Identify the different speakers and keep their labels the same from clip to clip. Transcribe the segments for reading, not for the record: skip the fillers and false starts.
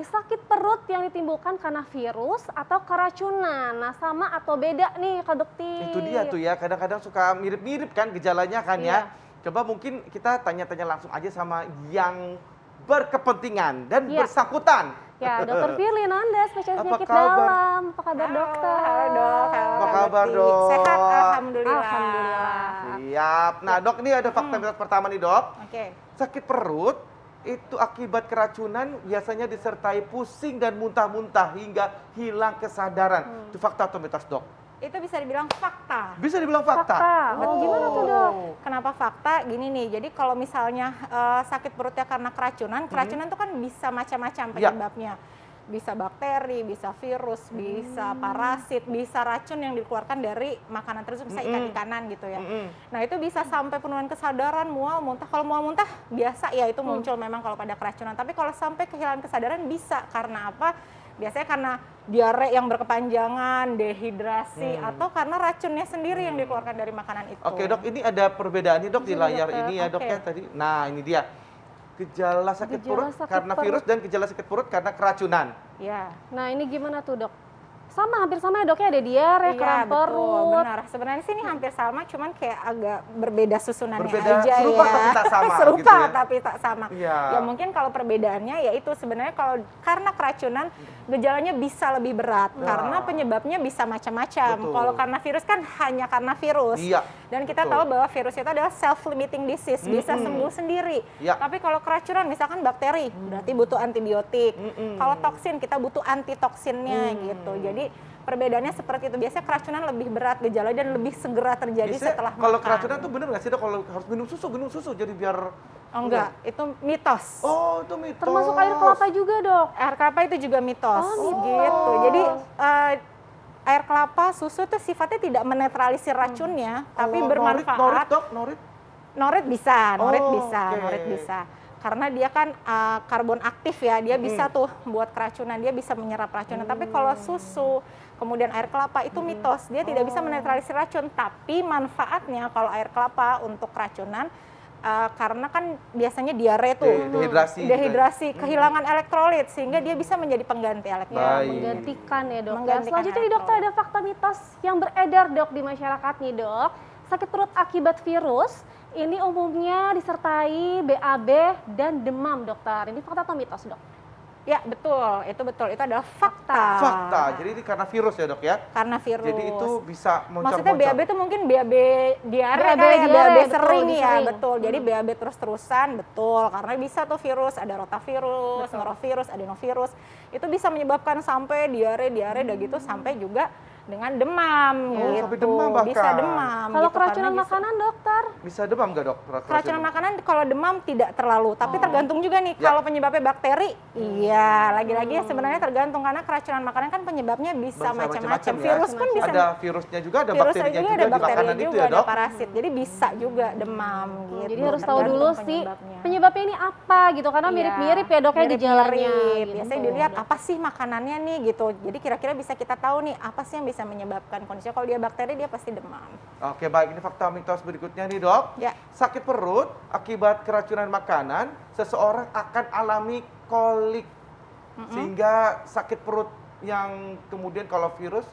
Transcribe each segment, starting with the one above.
Speaker 1: Sakit perut yang ditimbulkan karena virus atau keracunan. Nah, sama atau beda nih Kak Dokter?
Speaker 2: Itu dia tuh ya, kadang-kadang suka mirip-mirip kan gejalanya kan ya.
Speaker 1: Iya.
Speaker 2: Coba mungkin kita tanya-tanya langsung aja sama yang berkepentingan dan
Speaker 1: Iya.
Speaker 2: bersangkutan.
Speaker 1: Ya, Dokter Firly Nanda, spesialis
Speaker 2: Apa
Speaker 1: penyakit
Speaker 2: kabar?
Speaker 1: dalam. Apa kabar dokter?
Speaker 3: Halo dok, halo
Speaker 2: Apa
Speaker 3: Kak
Speaker 2: kabar,
Speaker 3: Lutfi.
Speaker 2: Dok?
Speaker 3: Sehat, alhamdulillah.
Speaker 1: Alhamdulillah.
Speaker 2: Siap. Nah dok, ini ada fakta mitos pertama nih dok.
Speaker 3: Oke.
Speaker 2: Sakit perut itu akibat keracunan biasanya disertai pusing dan muntah-muntah hingga hilang kesadaran. Itu fakta atau mitos dok?
Speaker 3: Itu bisa dibilang fakta.
Speaker 2: Bisa dibilang fakta?
Speaker 1: Oh, gimana tuh dok?
Speaker 3: Kenapa fakta? Gini nih, jadi kalau misalnya sakit perutnya karena keracunan, keracunan itu kan bisa macam-macam penyebabnya. Bisa bakteri, bisa virus, bisa parasit, bisa racun yang dikeluarkan dari makanan tersebut, bisa ikan-ikanan gitu ya. Nah itu bisa sampai penurunan kesadaran, mual, muntah. Kalau mual muntah biasa ya itu muncul memang kalau pada keracunan. Tapi kalau sampai kehilangan kesadaran bisa karena apa? Biasanya karena diare yang berkepanjangan, dehidrasi, atau karena racunnya sendiri yang dikeluarkan dari makanan itu.
Speaker 2: Oke dok, ini ada perbedaannya dok di layar ini ya dok ya tadi. Nah ini dia. Gejala sakit perut karena virus dan gejala sakit perut karena keracunan.
Speaker 3: Ya.
Speaker 1: Nah, ini gimana tuh dok? Sama, hampir sama ya dok ya, ada diare, kram perut.
Speaker 3: Benar. Sebenarnya sih ini hampir sama, cuman kayak agak berbeda susunannya
Speaker 2: Berbeda,
Speaker 3: aja
Speaker 2: serupa
Speaker 3: ya.
Speaker 2: tapi tak sama
Speaker 3: Serupa
Speaker 2: gitu ya.
Speaker 3: tapi tak sama.
Speaker 2: Iya.
Speaker 3: Ya mungkin kalau perbedaannya yaitu sebenarnya kalau karena keracunan gejalanya bisa lebih berat karena penyebabnya bisa macam-macam.
Speaker 2: Betul.
Speaker 3: Kalau karena virus kan hanya karena virus.
Speaker 2: Iya.
Speaker 3: Dan kita
Speaker 2: betul.
Speaker 3: tahu bahwa virus itu adalah self-limiting disease, bisa sembuh sendiri.
Speaker 2: Iya.
Speaker 3: Tapi kalau keracunan misalkan bakteri, berarti butuh antibiotik. Kalau toksin kita butuh antitoksinnya gitu. Jadi perbedaannya seperti itu. Biasanya keracunan lebih berat gejala dan lebih segera terjadi
Speaker 2: Biasanya
Speaker 3: setelah
Speaker 2: kalau
Speaker 3: makan.
Speaker 2: keracunan tuh bener nggak sih dok kalau harus minum susu jadi biar
Speaker 3: Oh enggak, itu mitos.
Speaker 2: Oh itu mitos.
Speaker 1: Termasuk air kelapa juga dok?
Speaker 3: Air kelapa itu juga mitos.
Speaker 1: Oh,
Speaker 3: Gitu. Jadi air kelapa, susu itu sifatnya tidak menetralisir racunnya, tapi
Speaker 2: Oh,
Speaker 3: bermanfaat.
Speaker 2: Norit dok, norit.
Speaker 3: Norit bisa, norit
Speaker 2: Oh,
Speaker 3: bisa,
Speaker 2: oke.
Speaker 3: norit bisa. Karena dia kan karbon aktif ya, dia bisa tuh buat keracunan, dia bisa menyerap racunan. Tapi kalau susu, kemudian air kelapa itu mitos, dia tidak bisa menetralisir racun. Tapi manfaatnya kalau air kelapa untuk keracunan, karena kan biasanya diare tuh,
Speaker 2: Dehidrasi.
Speaker 3: dehidrasi, kehilangan elektrolit, sehingga dia bisa menjadi pengganti elektrolit.
Speaker 2: Baik.
Speaker 1: Menggantikan ya dok.
Speaker 3: Menggantikan
Speaker 1: Selanjutnya nih dokter, ada fakta mitos yang beredar dok di masyarakat nih dok. Sakit perut akibat virus ini umumnya disertai BAB dan demam dokter. Ini fakta atau mitos dok?
Speaker 3: Ya betul, itu adalah fakta.
Speaker 2: Fakta. Jadi ini karena virus ya dok ya.
Speaker 3: Karena virus.
Speaker 2: Jadi itu bisa
Speaker 3: Maksudnya BAB itu mungkin BAB diare
Speaker 1: BAB
Speaker 3: kali ya,
Speaker 1: diare,
Speaker 3: BAB
Speaker 1: betul,
Speaker 3: sering ya,
Speaker 1: sering.
Speaker 3: betul. Jadi BAB terus-terusan, betul. Karena bisa tuh virus, ada rotavirus, norovirus, adenovirus. Itu bisa menyebabkan sampai diare udah gitu sampai juga dengan demam gitu.
Speaker 2: sampai demam bahkan.
Speaker 3: Bisa demam.
Speaker 1: Kalau
Speaker 3: gitu,
Speaker 1: keracunan
Speaker 3: karena
Speaker 1: makanan dokter?
Speaker 2: Bisa demam nggak dok?
Speaker 3: keracunan makanan kalau demam tidak terlalu, tapi tergantung juga nih
Speaker 2: Ya.
Speaker 3: kalau penyebabnya bakteri. Iya, lagi-lagi sebenarnya tergantung karena keracunan makanan kan penyebabnya bisa macam-macam.
Speaker 2: ya.
Speaker 3: Virus pun bisa
Speaker 2: Ada virusnya juga, ada
Speaker 3: virusnya
Speaker 2: bakterinya
Speaker 3: juga,
Speaker 2: juga,
Speaker 3: ada
Speaker 2: di
Speaker 3: bakterinya
Speaker 2: makanan itu
Speaker 3: juga,
Speaker 2: ya
Speaker 3: ada
Speaker 2: dok.
Speaker 3: parasit. Jadi bisa juga demam gitu.
Speaker 1: Jadi harus tahu
Speaker 3: Tergantung
Speaker 1: dulu sih
Speaker 3: penyebabnya.
Speaker 1: penyebabnya ini apa gitu. Karena
Speaker 3: Iya,
Speaker 1: mirip-mirip ya dok ya gejalanya.
Speaker 3: mirip-mirip.
Speaker 1: gitu.
Speaker 3: Biasanya dilihat apa sih makanannya nih gitu. Jadi kira-kira bisa kita tahu nih apa sih yang bisa menyebabkan kondisinya. Kalau dia bakteri dia pasti demam.
Speaker 2: Oke baik, ini fakta mitos berikutnya nih dok.
Speaker 3: Ya.
Speaker 2: Sakit perut akibat keracunan makanan, seseorang akan alami kolik. Sehingga sakit perut yang kemudian kalau virus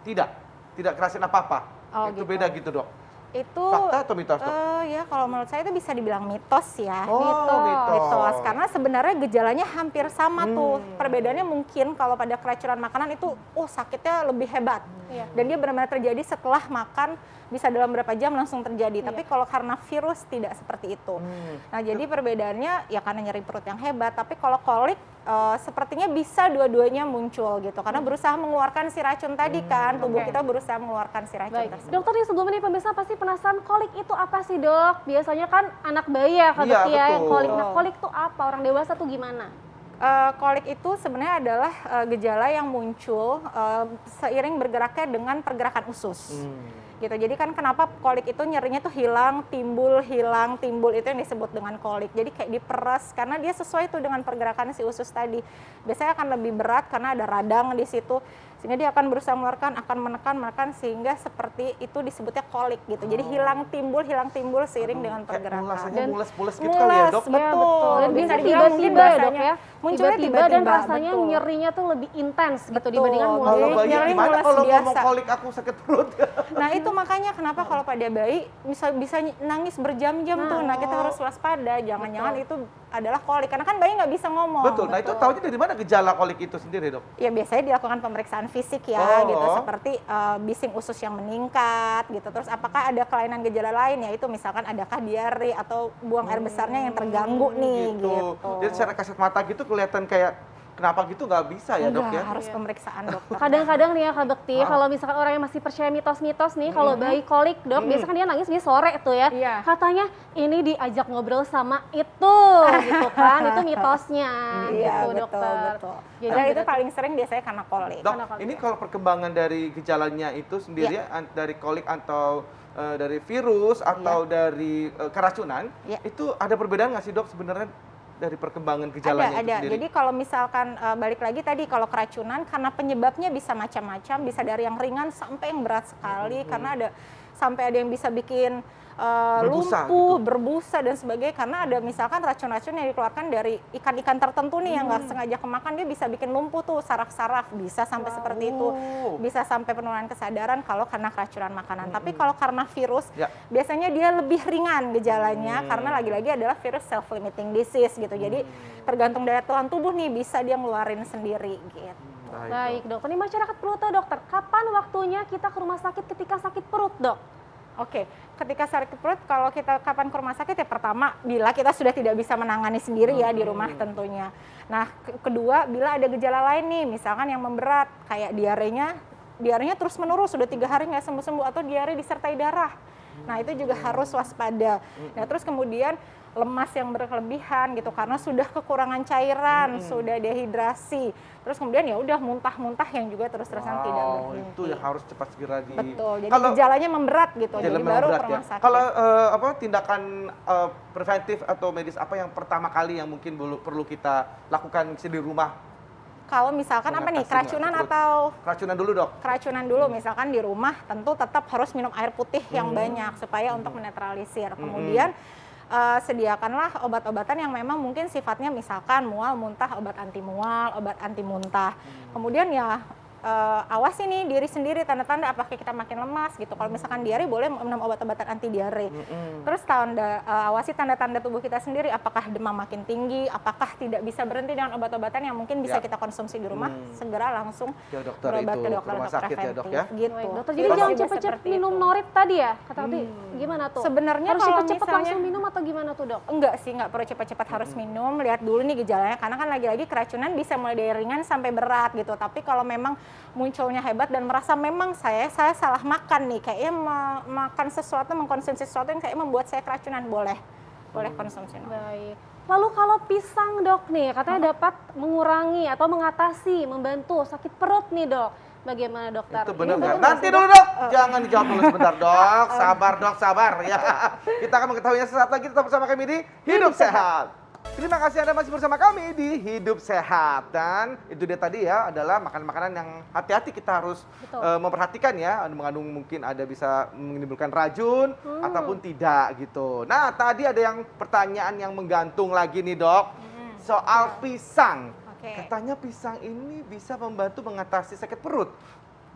Speaker 2: tidak kerasin apa-apa.
Speaker 3: Oh,
Speaker 2: Itu
Speaker 3: gitu.
Speaker 2: beda gitu dok.
Speaker 3: Itu
Speaker 2: Fakta atau mitos dok?
Speaker 3: ya kalau menurut saya itu bisa dibilang mitos ya.
Speaker 2: Oh, mitos.
Speaker 3: Karena sebenarnya gejalanya hampir sama tuh. Perbedaannya mungkin kalau pada keracunan makanan itu sakitnya lebih hebat.
Speaker 1: Iya.
Speaker 3: Dan dia benar-benar terjadi setelah makan, bisa dalam berapa jam langsung terjadi. Tapi kalau karena virus tidak seperti itu. Nah, jadi perbedaannya ya karena nyeri perut yang hebat, tapi kalau kolik sepertinya bisa dua-duanya muncul gitu. Karena berusaha mengeluarkan si racun tadi kan, tubuh kita berusaha mengeluarkan si racun
Speaker 1: Baik,
Speaker 3: tersebut.
Speaker 1: dokter nih sebelum ini pemirsa pasti penasaran kolik itu apa sih dok? Biasanya kan anak bayi ya Kak
Speaker 2: Iya,
Speaker 1: Dok ya yang
Speaker 2: betul.
Speaker 1: kolik. Nah kolik itu apa? Orang dewasa tuh gimana?
Speaker 3: Kolik itu sebenarnya adalah gejala yang muncul seiring bergeraknya dengan pergerakan usus. gitu. Jadi kan kenapa kolik itu nyerinya tuh hilang, timbul, itu yang disebut dengan kolik. Jadi kayak diperes karena dia sesuai tuh dengan pergerakan si usus tadi. Biasanya akan lebih berat karena ada radang di situ. Sehingga dia akan berusaha mengeluarkan, akan menekan sehingga seperti itu disebutnya kolik gitu. Jadi hilang timbul seiring dengan pergerakan.
Speaker 2: Rasanya mules-mules gitu kali ya, Dok?
Speaker 3: Betul.
Speaker 1: Ya, betul. Dan
Speaker 3: Bisa
Speaker 1: bisa
Speaker 3: dibilang mungkin
Speaker 1: tiba-tiba ya, Dok
Speaker 3: rasanya
Speaker 1: ya.
Speaker 3: munculnya
Speaker 1: Tiba-tiba dan
Speaker 3: tiba-tiba,
Speaker 1: rasanya
Speaker 3: betul.
Speaker 1: nyerinya tuh lebih intens gitu
Speaker 3: Betul.
Speaker 1: dibandingkan
Speaker 3: Kalau
Speaker 1: mules.
Speaker 2: Kalau
Speaker 3: Jadi,
Speaker 2: bayi
Speaker 3: nyeri
Speaker 2: gimana
Speaker 3: mules
Speaker 2: kalau ngomong
Speaker 3: biasa.
Speaker 2: kolik aku sakit perut?
Speaker 3: Nah itu makanya kenapa kalau pada bayi bisa nangis berjam-jam tuh. Nah kita harus waspada, jangan-jangan itu adalah kolik. Karena kan bayi nggak bisa ngomong.
Speaker 2: Betul. Nah itu taunya dari mana gejala kolik itu sendiri, Dok?
Speaker 3: Ya biasanya dilakukan pemeriksaan fisik ya
Speaker 2: Oh.
Speaker 3: gitu, seperti bising usus yang meningkat gitu. Terus apakah ada kelainan gejala lain, yaitu misalkan adakah diare atau buang air besarnya yang terganggu nih gitu.
Speaker 2: Jadi secara kasat mata gitu kelihatan kayak kenapa gitu nggak bisa ya, Dok
Speaker 3: Enggak,
Speaker 2: ya?
Speaker 3: harus pemeriksaan dokter.
Speaker 1: Kadang-kadang nih ya Kak Bekti, kalau misalkan orang yang masih percaya mitos-mitos nih, kalau bayi kolik dok, biasanya kan dia nangis dia sore tuh ya.
Speaker 3: Iya.
Speaker 1: Katanya ini diajak ngobrol sama itu, gitu kan, itu mitosnya,
Speaker 3: Iya
Speaker 1: gitu
Speaker 3: betul
Speaker 1: dokter.
Speaker 3: betul.
Speaker 1: Jadi
Speaker 3: Padahal itu
Speaker 1: gitu.
Speaker 3: paling sering biasanya karena kolik.
Speaker 2: Dok,
Speaker 1: Karena kolik
Speaker 2: ini
Speaker 1: ya.
Speaker 2: kalau perkembangan dari gejalanya itu sendiri dari kolik atau dari virus atau dari keracunan,
Speaker 3: Iya.
Speaker 2: itu ada perbedaan nggak sih, Dok, sebenarnya dari perkembangan gejalanya itu
Speaker 3: Ada.
Speaker 2: sendiri?
Speaker 3: Jadi kalau misalkan balik lagi tadi kalau keracunan karena penyebabnya bisa macam-macam, bisa dari yang ringan sampai yang berat sekali karena ada sampai ada yang bisa bikin
Speaker 2: Berbusa
Speaker 3: lumpuh,
Speaker 2: gitu.
Speaker 3: berbusa dan sebagainya karena ada misalkan racun-racun yang dikeluarkan dari ikan-ikan tertentu nih yang nggak sengaja kemakan dia bisa bikin lumpuh tuh saraf-saraf, bisa sampai seperti itu.
Speaker 2: Oh.
Speaker 3: Bisa sampai penurunan kesadaran kalau karena keracunan makanan. Tapi kalau karena virus,
Speaker 2: Ya.
Speaker 3: biasanya dia lebih ringan gejalanya karena lagi-lagi adalah virus self-limiting disease gitu. Jadi tergantung daya tahan tubuh nih bisa dia ngeluarin sendiri gitu.
Speaker 1: Baik dokter, ini masyarakat perlu tahu dokter, kapan waktunya kita ke rumah sakit ketika sakit perut dok?
Speaker 3: Oke, ketika sakit perut kalau kita kapan ke rumah sakit ya pertama bila kita sudah tidak bisa menangani sendiri ya di rumah tentunya. Nah, kedua bila ada gejala lain nih, misalkan yang memberat kayak diarenya terus menerus sudah 3 hari nggak sembuh-sembuh atau diare disertai darah. Nah, itu juga harus waspada. Nah, terus kemudian lemas yang berlebihan gitu karena sudah kekurangan cairan, sudah dehidrasi. Terus kemudian ya udah muntah-muntah yang juga terus-terusan tidak berhenti.
Speaker 2: Itu yang harus cepat segera di.
Speaker 3: Betul. Jadi
Speaker 2: Kalau
Speaker 3: gejalanya memberat gitu.
Speaker 2: gejala
Speaker 3: Jadi baru
Speaker 2: berat
Speaker 3: ke
Speaker 2: ya.
Speaker 3: rumah sakit.
Speaker 2: Kalau tindakan preventif atau medis apa yang pertama kali yang mungkin perlu kita lakukan di rumah?
Speaker 3: Kalau misalkan apa nih,
Speaker 2: Mengatasi
Speaker 3: keracunan
Speaker 2: perut.
Speaker 3: atau
Speaker 2: Keracunan dulu, Dok.
Speaker 3: keracunan dulu misalkan di rumah tentu tetap harus minum air putih yang banyak supaya untuk menetralisir. Kemudian sediakanlah obat-obatan yang memang mungkin sifatnya misalkan mual, muntah, obat anti mual, obat anti muntah. Kemudian ya awasi nih diri sendiri tanda-tanda apakah kita makin lemas gitu. Kalau misalkan diare boleh minum obat-obatan anti diare. Terus awasi tanda-tanda tubuh kita sendiri apakah demam makin tinggi, apakah tidak bisa berhenti dengan obat-obatan yang mungkin bisa
Speaker 2: Ya.
Speaker 3: kita konsumsi di rumah, segera langsung
Speaker 2: Ya, dokter
Speaker 3: berobat
Speaker 2: itu
Speaker 3: ke dokter
Speaker 2: rumah
Speaker 3: untuk
Speaker 2: sakit ya, Dok, ya.
Speaker 3: gitu.
Speaker 1: Baik, dokter, jadi
Speaker 3: Virus
Speaker 1: jangan
Speaker 3: juga
Speaker 1: cepet-cepet
Speaker 3: seperti
Speaker 1: minum
Speaker 3: itu.
Speaker 1: norit tadi ya, kata Tati. Gimana tuh?
Speaker 3: Sebenarnya
Speaker 1: harus
Speaker 3: kalau
Speaker 1: cepet-cepet
Speaker 3: misalnya-
Speaker 1: langsung minum atau gimana tuh dok?
Speaker 3: Enggak sih, enggak perlu cepat-cepat harus minum, lihat dulu nih gejalanya karena kan lagi-lagi keracunan bisa mulai dari ringan sampai berat gitu. Tapi kalau memang munculnya hebat dan merasa memang saya salah makan nih, kayaknya makan sesuatu, mengkonsumsi sesuatu yang kayak membuat saya keracunan, boleh konsumsi.
Speaker 1: Baik. Lalu kalau pisang dok nih, katanya dapat mengurangi atau mengatasi, membantu sakit perut nih dok. Bagaimana dokter?
Speaker 2: Itu
Speaker 1: Ini
Speaker 2: benar nggak?
Speaker 1: benar
Speaker 2: Nanti
Speaker 1: sih,
Speaker 2: dulu, Dok. Jangan dijawab dulu sebentar, Dok. Sabar, Dok, sabar ya. Kita akan mengetahuinya sesaat lagi tetap bersama kami di Hidup Sehat. Terima kasih Anda masih bersama kami di Hidup Sehat. Dan itu dia tadi ya, adalah makanan-makanan yang hati-hati kita harus
Speaker 1: Betul.
Speaker 2: memperhatikan ya. Mengandung mungkin ada bisa menimbulkan racun ataupun tidak gitu. Nah, tadi ada yang pertanyaan yang menggantung lagi nih, Dok. Soal pisang.
Speaker 3: Oke.
Speaker 2: Katanya pisang ini bisa membantu mengatasi sakit perut.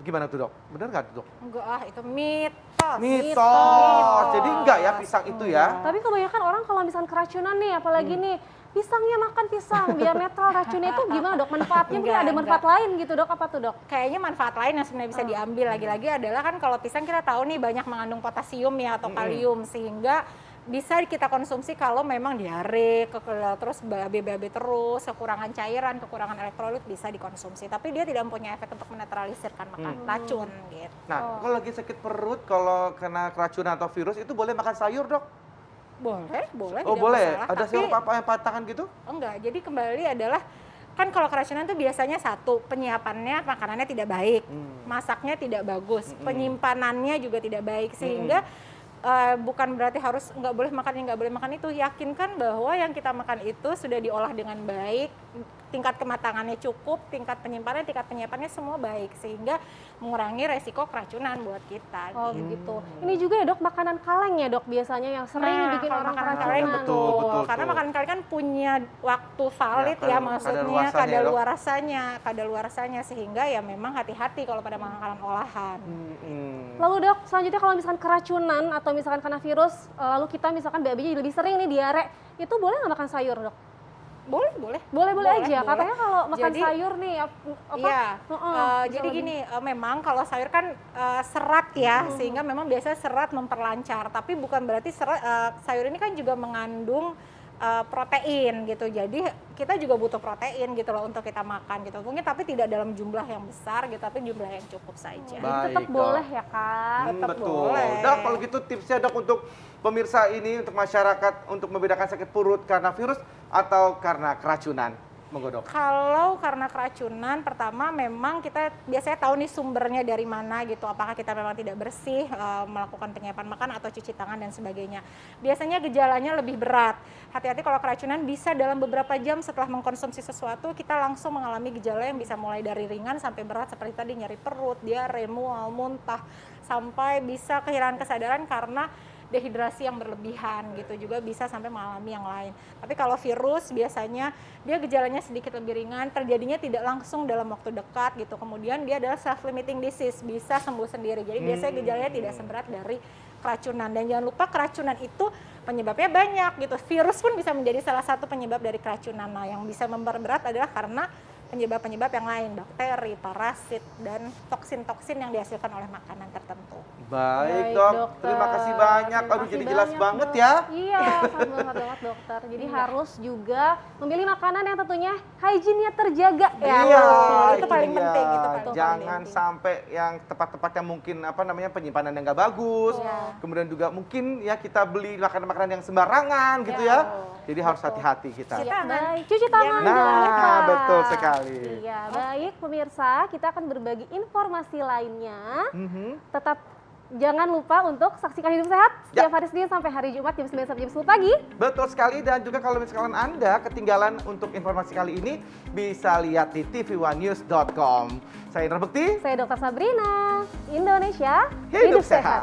Speaker 2: Gimana tuh, Dok? Benar nggak tuh, Dok?
Speaker 3: Enggak, itu mitos.
Speaker 2: Mitos. Jadi enggak ya pisang itu ya?
Speaker 1: Tapi kebanyakan orang kalau misalnya keracunan nih, apalagi nih, pisangnya makan pisang, biar netral racunnya itu gimana dok? Manfaatnya mungkin ada manfaat lain gitu dok, apa tuh dok?
Speaker 3: Kayaknya manfaat lain yang sebenarnya bisa diambil lagi-lagi adalah kan kalau pisang kita tahu nih banyak mengandung potasium ya atau kalium sehingga bisa kita konsumsi kalau memang diare, terus BAB terus, kekurangan cairan, kekurangan elektrolit bisa dikonsumsi. Tapi dia tidak mempunyai efek untuk menetralisirkan racun gitu.
Speaker 2: Nah, kalau lagi sakit perut, kalau kena keracunan atau virus, itu boleh makan sayur, Dok?
Speaker 3: Boleh,
Speaker 2: Oh,
Speaker 3: tidak
Speaker 2: boleh?
Speaker 3: masalah.
Speaker 2: Ada
Speaker 3: Tapi
Speaker 2: sirup apa yang pantangan gitu?
Speaker 3: enggak, jadi kembali adalah kan kalau keracunan tuh biasanya satu, penyiapannya makanannya tidak baik, masaknya tidak bagus, penyimpanannya juga tidak baik, sehingga bukan berarti harus nggak boleh makan ini, nggak boleh makan itu. Yakinkan bahwa yang kita makan itu sudah diolah dengan baik, tingkat kematangannya cukup, tingkat penyimpanan, tingkat penyiapannya semua baik, sehingga mengurangi resiko keracunan buat kita.
Speaker 1: Oh begitu. Ini juga ya dok, makanan kaleng ya dok, biasanya yang sering bikin
Speaker 3: kalau
Speaker 1: orang
Speaker 3: makanan
Speaker 1: keracunan.
Speaker 3: kaleng
Speaker 2: Betul.
Speaker 3: karena makanan kaleng kan punya waktu valid
Speaker 2: Ya,
Speaker 3: ya,
Speaker 2: kan
Speaker 3: maksudnya
Speaker 2: kadaluarsanya,
Speaker 3: kadaluarsanya, sehingga ya memang hati-hati kalau pada makanan olahan.
Speaker 1: Lalu dok, selanjutnya kalau misalkan keracunan atau misalkan kena virus, lalu kita misalkan BAB-nya lebih sering nih diare, itu boleh nggak makan sayur dok?
Speaker 3: Boleh.
Speaker 1: Boleh aja.
Speaker 3: Boleh.
Speaker 1: Katanya kalau makan
Speaker 3: Jadi,
Speaker 1: sayur nih,
Speaker 3: Iya.
Speaker 1: bisa
Speaker 3: Jadi
Speaker 1: lebih-
Speaker 3: gini, memang kalau sayur kan serat ya, sehingga memang biasanya serat memperlancar. Tapi bukan berarti sayur ini kan juga mengandung protein gitu. Jadi kita juga butuh protein gitu loh untuk kita makan gitu. Mungkin tapi tidak dalam jumlah yang besar gitu, tapi jumlah yang cukup saja.
Speaker 1: Jadi
Speaker 2: Baik,
Speaker 1: tetap
Speaker 2: Dok.
Speaker 1: boleh ya kak.
Speaker 3: Tetap
Speaker 2: Betul.
Speaker 3: boleh.
Speaker 2: Dok, kalau gitu tipsnya dok untuk pemirsa ini, untuk masyarakat, untuk membedakan sakit perut karena virus atau karena keracunan. Monggo dok.
Speaker 3: Kalau karena keracunan, pertama memang kita biasanya tahu nih sumbernya dari mana gitu. Apakah kita memang tidak bersih, melakukan penyiapan makan atau cuci tangan dan sebagainya. Biasanya gejalanya lebih berat. Hati-hati kalau keracunan bisa dalam beberapa jam setelah mengkonsumsi sesuatu, kita langsung mengalami gejala yang bisa mulai dari ringan sampai berat seperti tadi nyeri perut, diare, mual, muntah, sampai bisa kehilangan kesadaran karena dehidrasi yang berlebihan gitu, juga bisa sampai mengalami yang lain. Tapi kalau virus biasanya dia gejalanya sedikit lebih ringan, terjadinya tidak langsung dalam waktu dekat gitu. Kemudian dia adalah self limiting disease, bisa sembuh sendiri. Jadi biasanya gejalanya tidak seberat dari keracunan. Dan jangan lupa keracunan itu penyebabnya banyak gitu. Virus pun bisa menjadi salah satu penyebab dari keracunan. Nah, yang bisa memperberat adalah karena penyebab-penyebab yang lain, bakteri, parasit, dan toksin-toksin yang dihasilkan oleh makanan tertentu.
Speaker 2: Baik,
Speaker 1: Baik,
Speaker 2: dok.
Speaker 1: dokter.
Speaker 2: Terima kasih banyak.
Speaker 1: Terima
Speaker 2: Aduh,
Speaker 1: kasih
Speaker 2: jadi jelas
Speaker 1: banyak,
Speaker 2: banget
Speaker 1: Dok.
Speaker 2: ya.
Speaker 1: Iya, sangat banget dokter. Jadi
Speaker 3: Iya.
Speaker 1: harus juga memilih makanan yang tentunya hygiene-nya terjaga ya.
Speaker 2: Iya,
Speaker 3: itu paling
Speaker 2: dia.
Speaker 3: penting, itu paling
Speaker 2: Jangan
Speaker 3: penting.
Speaker 2: sampai yang tepat-tepatnya mungkin penyimpanan yang nggak bagus.
Speaker 3: Iya.
Speaker 2: Kemudian juga mungkin ya kita beli makanan-makanan yang sembarangan gitu
Speaker 3: Iya,
Speaker 2: ya.
Speaker 3: betul.
Speaker 2: Jadi harus hati-hati kita.
Speaker 3: Cuci
Speaker 1: Ya,
Speaker 3: tangan.
Speaker 1: baik. Cuci tangan
Speaker 3: Jangan
Speaker 1: jangan lupa.
Speaker 2: Nah, betul sekali.
Speaker 1: Iya, baik pemirsa, kita akan berbagi informasi lainnya. Tetap jangan lupa untuk saksikan Hidup Sehat
Speaker 2: Ya.
Speaker 1: setiap hari Senin sampai hari Jumat jam 9 sampai jam 10 pagi.
Speaker 2: Betul sekali, dan juga kalau misalkan Anda ketinggalan untuk informasi kali ini, bisa lihat di tv1news.com. Saya Indra Bekti,
Speaker 1: Saya Dr. Sabrina, Indonesia
Speaker 2: hidup sehat.